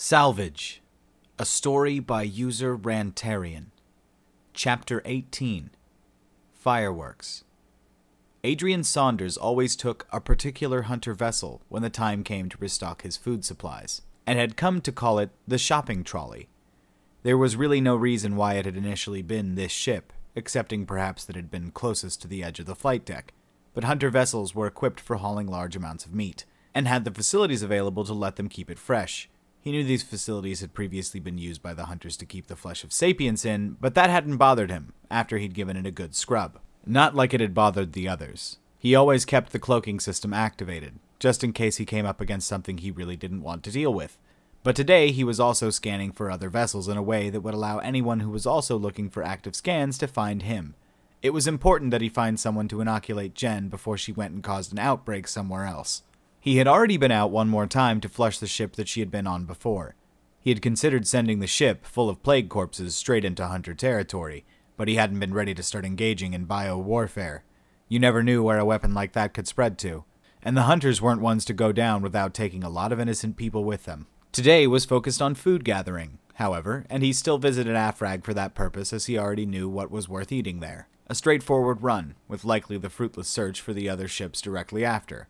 Salvage, a story by user Rantarian. Chapter 18, Fireworks. Adrian Saunders always took a particular hunter vessel when the time came to restock his food supplies, and had come to call it the shopping trolley. There was really no reason why it had initially been this ship, excepting perhaps that it had been closest to the edge of the flight deck, but hunter vessels were equipped for hauling large amounts of meat, and had the facilities available to let them keep it fresh. He knew these facilities had previously been used by the hunters to keep the flesh of sapients in, but that hadn't bothered him after he'd given it a good scrub. Not like it had bothered the others. He always kept the cloaking system activated, just in case he came up against something he really didn't want to deal with. But today he was also scanning for other vessels in a way that would allow anyone who was also looking for active scans to find him. It was important that he find someone to inoculate Jen before she went and caused an outbreak somewhere else. He had already been out one more time to flush the ship that she had been on before. He had considered sending the ship, full of plague corpses, straight into hunter territory, but he hadn't been ready to start engaging in bio-warfare. You never knew where a weapon like that could spread to, and the hunters weren't ones to go down without taking a lot of innocent people with them. Today was focused on food gathering, however, and he still visited Afrag for that purpose as he already knew what was worth eating there. A straightforward run, with likely the fruitless search for the other ships directly after.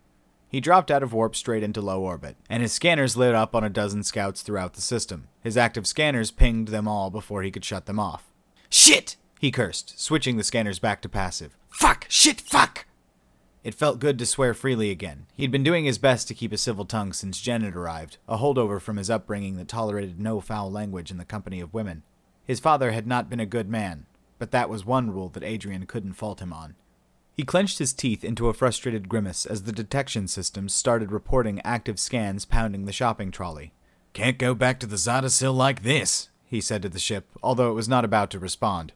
He dropped out of warp straight into low orbit, and his scanners lit up on a dozen scouts throughout the system. His active scanners pinged them all before he could shut them off. "Shit!" he cursed, switching the scanners back to passive. "Fuck! Shit! Fuck!" It felt good to swear freely again. He'd been doing his best to keep a civil tongue since Jen had arrived, a holdover from his upbringing that tolerated no foul language in the company of women. His father had not been a good man, but that was one rule that Adrian couldn't fault him on. He clenched his teeth into a frustrated grimace as the detection systems started reporting active scans pounding the shopping trolley. "Can't go back to the Zardasil like this," he said to the ship, although it was not about to respond.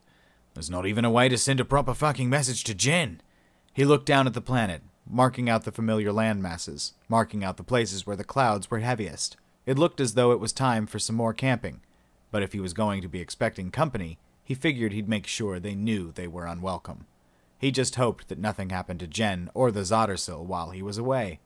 "There's not even a way to send a proper fucking message to Jen." He looked down at the planet, marking out the familiar land masses, marking out the places where the clouds were heaviest. It looked as though it was time for some more camping, but if he was going to be expecting company, he figured he'd make sure they knew they were unwelcome. He just hoped that nothing happened to Jen or the Zardasil while he was away.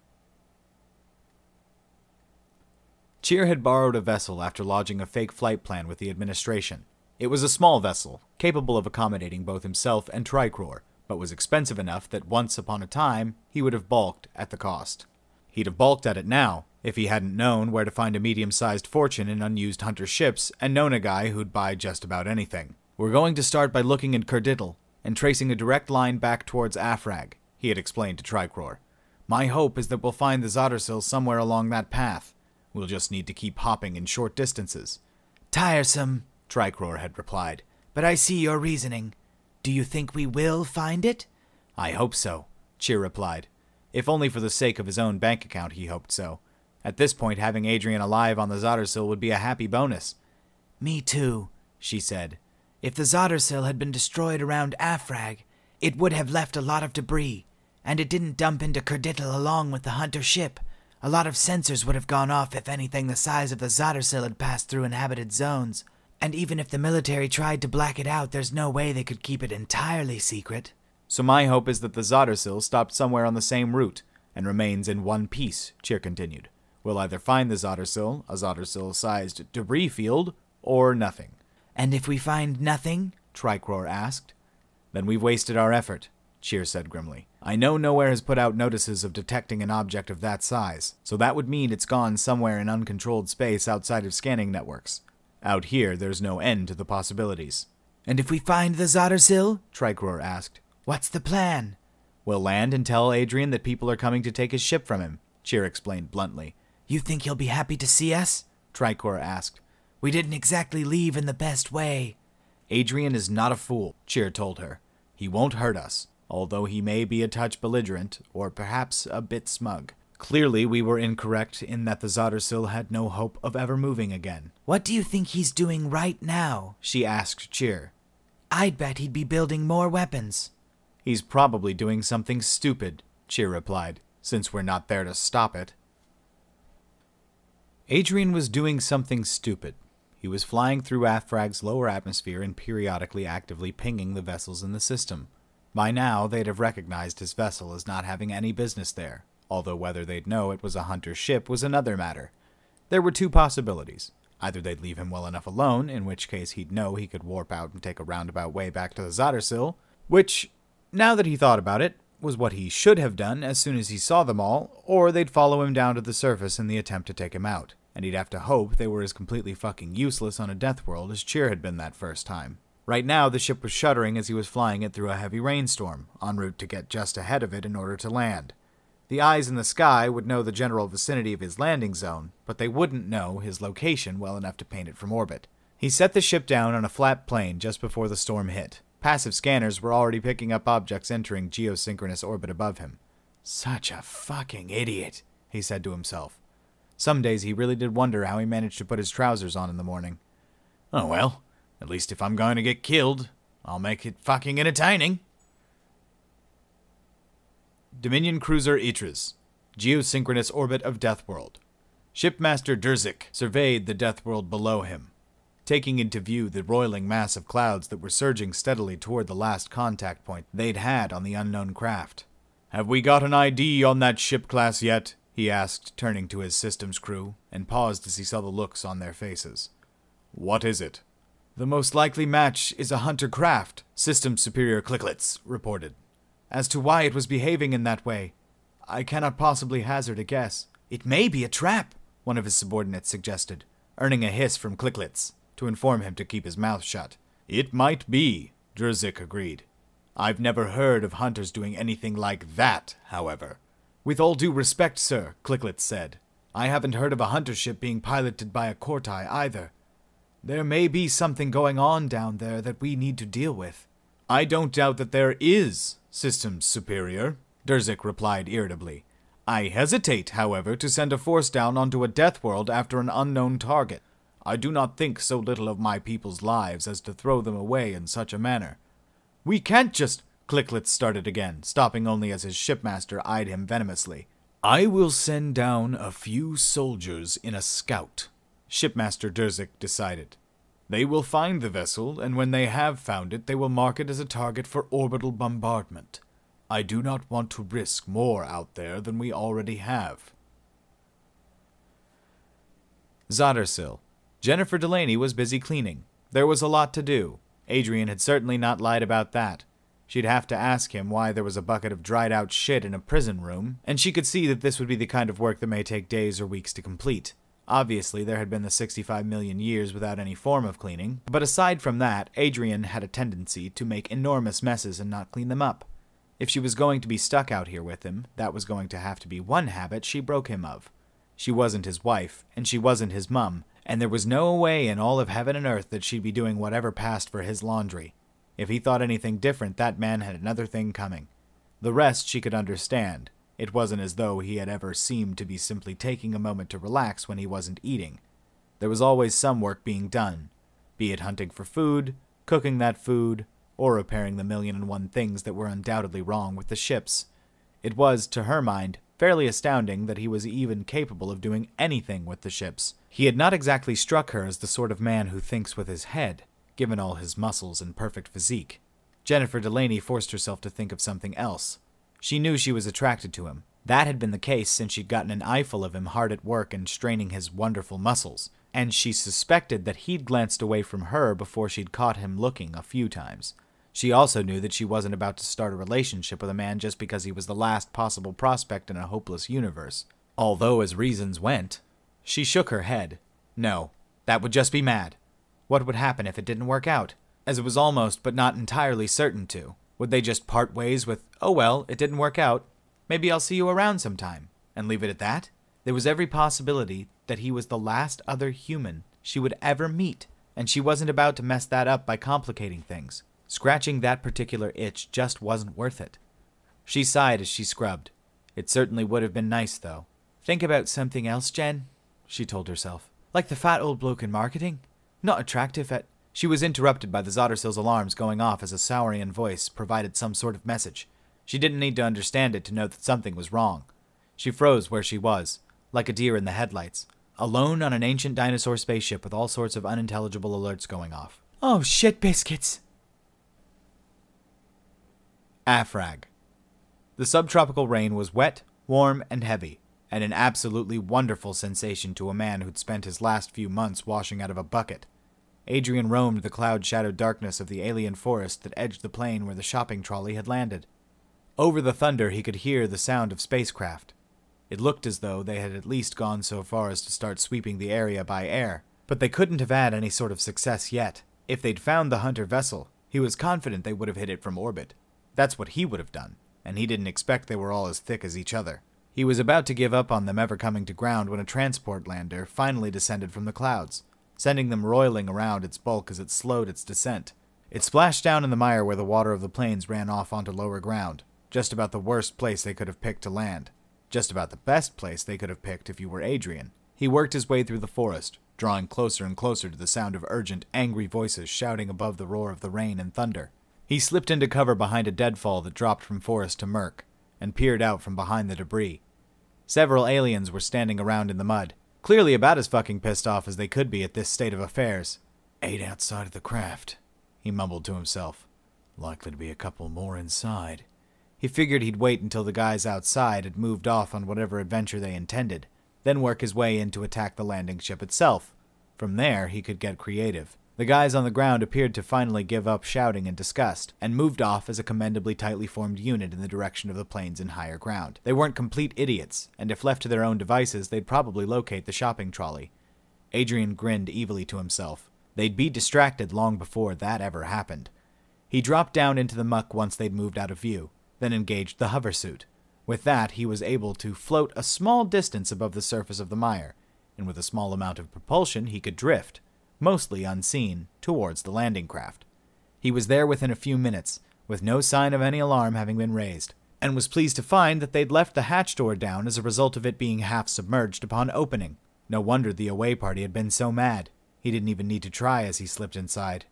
Cheer had borrowed a vessel after lodging a fake flight plan with the administration. It was a small vessel, capable of accommodating both himself and Tricor, but was expensive enough that once upon a time he would have balked at the cost. He'd have balked at it now, if he hadn't known where to find a medium-sized fortune in unused hunter ships and known a guy who'd buy just about anything. "We're going to start by looking at Kurdiddle and tracing a direct line back towards Afrag," he had explained to Tricor. "My hope is that we'll find the Zardasil somewhere along that path. We'll just need to keep hopping in short distances." "Tiresome," Tricor had replied, "but I see your reasoning. Do you think we will find it?" "I hope so," Cheer replied. If only for the sake of his own bank account he hoped so. At this point, having Adrian alive on the Zardasil would be a happy bonus. "Me too," she said. "If the Zardasil had been destroyed around Afrag, it would have left a lot of debris, and it didn't dump into Kurdiddle along with the hunter ship. A lot of sensors would have gone off if anything the size of the Zardasil had passed through inhabited zones. And even if the military tried to black it out, there's no way they could keep it entirely secret." "So my hope is that the Zardasil stopped somewhere on the same route, and remains in one piece," Cheer continued. "We'll either find the Zardasil, a Zardasil-sized debris field, or nothing." "And if we find nothing?" Tricor asked. "Then we've wasted our effort," Cheer said grimly. "I know nowhere has put out notices of detecting an object of that size, so that would mean it's gone somewhere in uncontrolled space outside of scanning networks. Out here, there's no end to the possibilities." "And if we find the Zardasil?" Tricor asked. "What's the plan?" "We'll land and tell Adrian that people are coming to take his ship from him," Cheer explained bluntly. "You think he'll be happy to see us?" Tricor asked. "We didn't exactly leave in the best way." "Adrian is not a fool," Cheer told her. "He won't hurt us, although he may be a touch belligerent, or perhaps a bit smug. Clearly we were incorrect in that the Zardasil had no hope of ever moving again." "What do you think he's doing right now?" she asked Cheer. "I'd bet he'd be building more weapons." "He's probably doing something stupid," Cheer replied, "since we're not there to stop it." Adrian was doing something stupid. He was flying through Afrag's lower atmosphere and periodically actively pinging the vessels in the system. By now, they'd have recognized his vessel as not having any business there, although whether they'd know it was a hunter ship was another matter. There were two possibilities. Either they'd leave him well enough alone, in which case he'd know he could warp out and take a roundabout way back to the Zottersill, which, now that he thought about it, was what he should have done as soon as he saw them all, or they'd follow him down to the surface in the attempt to take him out, and he'd have to hope they were as completely fucking useless on a death world as Cheer had been that first time. Right now, the ship was shuddering as he was flying it through a heavy rainstorm, en route to get just ahead of it in order to land. The eyes in the sky would know the general vicinity of his landing zone, but they wouldn't know his location well enough to paint it from orbit. He set the ship down on a flat plane just before the storm hit. Passive scanners were already picking up objects entering geosynchronous orbit above him. Such a fucking idiot, he said to himself. Some days he really did wonder how he managed to put his trousers on in the morning. Oh well, at least if I'm going to get killed, I'll make it fucking entertaining. Dominion Cruiser Yroll, geosynchronous orbit of Deathworld. Shipmaster Durzik surveyed the Deathworld below him, taking into view the roiling mass of clouds that were surging steadily toward the last contact point they'd had on the unknown craft. Have we got an ID on that ship class yet? He asked, turning to his systems crew, and paused as he saw the looks on their faces. What is it? The most likely match is a hunter craft, Systems Superior Clicklets reported. As to why it was behaving in that way, I cannot possibly hazard a guess. It may be a trap, one of his subordinates suggested, earning a hiss from Clicklets to inform him to keep his mouth shut. It might be, Durzik agreed. I've never heard of hunters doing anything like that, however. With all due respect, sir, Clicklets said, I haven't heard of a hunter ship being piloted by a Kortai either. There may be something going on down there that we need to deal with. I don't doubt that there is, Systems Superior, Durzik replied irritably. I hesitate, however, to send a force down onto a death world after an unknown target. I do not think so little of my people's lives as to throw them away in such a manner. We can't just... Clicklets started again, stopping only as his shipmaster eyed him venomously. I will send down a few soldiers in a scout, Shipmaster Durzik decided. They will find the vessel, and when they have found it, they will mark it as a target for orbital bombardment. I do not want to risk more out there than we already have. Zottersill. Jennifer Delaney was busy cleaning. There was a lot to do. Adrian had certainly not lied about that. She'd have to ask him why there was a bucket of dried-out shit in a prison room, and she could see that this would be the kind of work that may take days or weeks to complete. Obviously, there had been the 65 million years without any form of cleaning, but aside from that, Adrian had a tendency to make enormous messes and not clean them up. If she was going to be stuck out here with him, that was going to have to be one habit she broke him of. She wasn't his wife, and she wasn't his mum, and there was no way in all of heaven and earth that she'd be doing whatever passed for his laundry. If he thought anything different, that man had another thing coming. The rest she could understand. It wasn't as though he had ever seemed to be simply taking a moment to relax when he wasn't eating. There was always some work being done, be it hunting for food, cooking that food, or repairing the 1,000,001 things that were undoubtedly wrong with the ships. It was, to her mind, fairly astounding that he was even capable of doing anything with the ships. He had not exactly struck her as the sort of man who thinks with his head, given all his muscles and perfect physique. Jennifer Delaney forced herself to think of something else. She knew she was attracted to him. That had been the case since she'd gotten an eyeful of him hard at work and straining his wonderful muscles, and she suspected that he'd glanced away from her before she'd caught him looking a few times. She also knew that she wasn't about to start a relationship with a man just because he was the last possible prospect in a hopeless universe. Although, as reasons went, she shook her head. No, that would just be mad. What would happen if it didn't work out? As it was almost but not entirely certain to. Would they just part ways with, oh well, it didn't work out, maybe I'll see you around sometime, and leave it at that? There was every possibility that he was the last other human she would ever meet, and she wasn't about to mess that up by complicating things. Scratching that particular itch just wasn't worth it. She sighed as she scrubbed. It certainly would have been nice, though. Think about something else, Jen, she told herself. Like the fat old bloke in marketing. Not attractive at... She was interrupted by the Zottersill's alarms going off as a Saurian voice provided some sort of message. She didn't need to understand it to know that something was wrong. She froze where she was, like a deer in the headlights, alone on an ancient dinosaur spaceship with all sorts of unintelligible alerts going off. Oh, shit biscuits! Afrag. The subtropical rain was wet, warm, and heavy. and an absolutely wonderful sensation to a man who'd spent his last few months washing out of a bucket. Adrian roamed the cloud-shadowed darkness of the alien forest that edged the plain where the shopping trolley had landed. Over the thunder, he could hear the sound of spacecraft. It looked as though they had at least gone so far as to start sweeping the area by air, but they couldn't have had any sort of success yet. If they'd found the Hunter vessel, he was confident they would have hit it from orbit. That's what he would have done, and he didn't expect they were all as thick as each other. He was about to give up on them ever coming to ground when a transport lander finally descended from the clouds, sending them roiling around its bulk as it slowed its descent. It splashed down in the mire where the water of the plains ran off onto lower ground, just about the worst place they could have picked to land. Just about the best place they could have picked if you were Adrian. He worked his way through the forest, drawing closer and closer to the sound of urgent, angry voices shouting above the roar of the rain and thunder. He slipped into cover behind a deadfall that dropped from forest to murk, and peered out from behind the debris. Several aliens were standing around in the mud, clearly about as fucking pissed off as they could be at this state of affairs. 8 outside of the craft, he mumbled to himself. Likely to be a couple more inside. He figured he'd wait until the guys outside had moved off on whatever adventure they intended, then work his way in to attack the landing ship itself. From there, he could get creative. The guys on the ground appeared to finally give up shouting in disgust, and moved off as a commendably tightly formed unit in the direction of the plains and higher ground. They weren't complete idiots, and if left to their own devices, they'd probably locate the shopping trolley. Adrian grinned evilly to himself. They'd be distracted long before that ever happened. He dropped down into the muck once they'd moved out of view, then engaged the hoversuit. With that, he was able to float a small distance above the surface of the mire, and with a small amount of propulsion, he could drift, mostly unseen, towards the landing craft. He was there within a few minutes, with no sign of any alarm having been raised, and was pleased to find that they'd left the hatch door down as a result of it being half submerged upon opening. No wonder the away party had been so mad. He didn't even need to try as he slipped inside.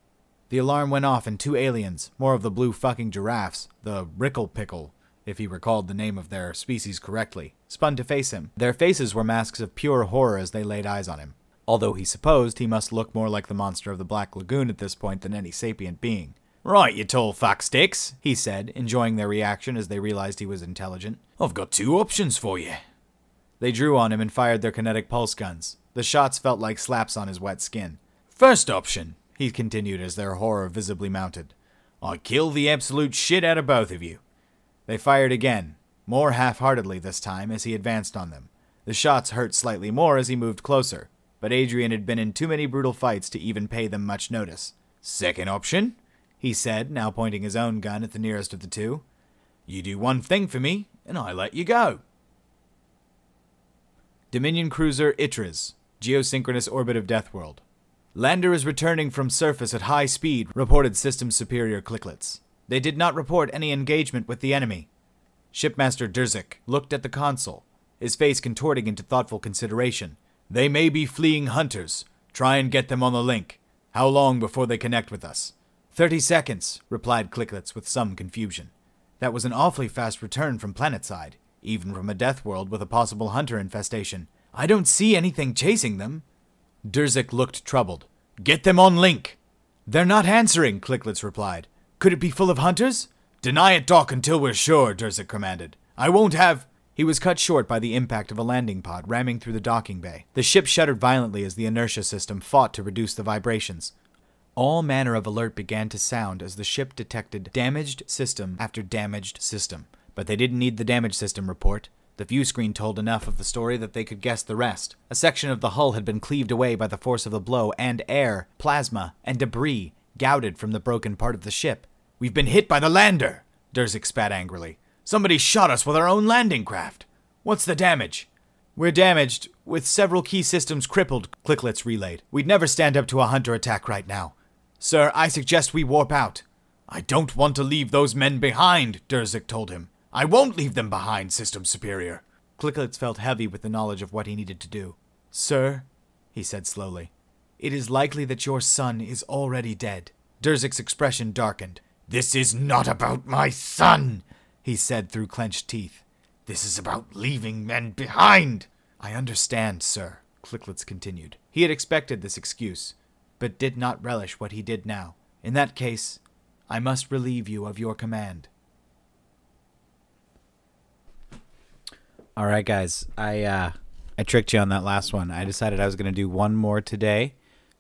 The alarm went off and 2 aliens, more of the blue fucking giraffes, the Rickle Pickle, if he recalled the name of their species correctly, spun to face him. Their faces were masks of pure horror as they laid eyes on him, although he supposed he must look more like the monster of the Black Lagoon at this point than any sapient being. "Right, you tall fucksticks," he said, enjoying their reaction as they realized he was intelligent. "I've got 2 options for you." They drew on him and fired their kinetic pulse guns. The shots felt like slaps on his wet skin. "First option," he continued as their horror visibly mounted, "I kill the absolute shit out of both of you." They fired again, more half-heartedly this time as he advanced on them. The shots hurt slightly more as he moved closer, but Adrian had been in too many brutal fights to even pay them much notice. "Second option," he said, now pointing his own gun at the nearest of the 2. "You do one thing for me, and I let you go." Dominion Cruiser Itras, Geosynchronous Orbit of Deathworld. Lander is returning from surface at high speed, reported System Superior Clicklets. They did not report any engagement with the enemy. Shipmaster Durzik looked at the console, his face contorting into thoughtful consideration. "They may be fleeing hunters. Try and get them on the link. How long before they connect with us?" 30 seconds, replied Clicklets with some confusion. That was an awfully fast return from planetside, even from a death world with a possible hunter infestation. "I don't see anything chasing them." Durzik looked troubled. "Get them on link." "They're not answering," Clicklets replied. "Could it be full of hunters?" "Deny it, Doc, until we're sure," Durzik commanded. "I won't have—" He was cut short by the impact of a landing pod ramming through the docking bay. The ship shuddered violently as the inertia system fought to reduce the vibrations. All manner of alert began to sound as the ship detected damaged system after damaged system. But they didn't need the damage system report. The view screen told enough of the story that they could guess the rest. A section of the hull had been cleaved away by the force of the blow, and air, plasma, and debris gouted from the broken part of the ship. "We've been hit by the lander!" Durzik spat angrily. "Somebody shot us with our own landing craft! What's the damage?" "We're damaged, with several key systems crippled," Clicklets relayed. "We'd never stand up to a hunter attack right now. Sir, I suggest we warp out." "I don't want to leave those men behind," Durzik told him. "I won't leave them behind, System Superior." Clicklets felt heavy with the knowledge of what he needed to do. "Sir," he said slowly, "it is likely that your son is already dead." Durzik's expression darkened. "This is not about my son," he said through clenched teeth. "This is about leaving men behind." "I understand, sir," Clicklets continued. He had expected this excuse, but did not relish what he did now. "In that case, I must relieve you of your command." All right, guys. I tricked you on that last one. I decided I was going to do one more today,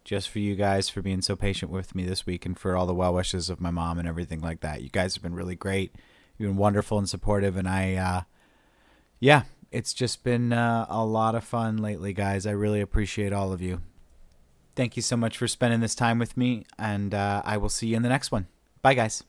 just for you guys for being so patient with me this week and for all the well wishes of my mom and everything like that. You guys have been really great. You've been wonderful and supportive, and yeah, it's just been a lot of fun lately, guys. I really appreciate all of you. Thank you so much for spending this time with me, and I will see you in the next one. Bye, guys.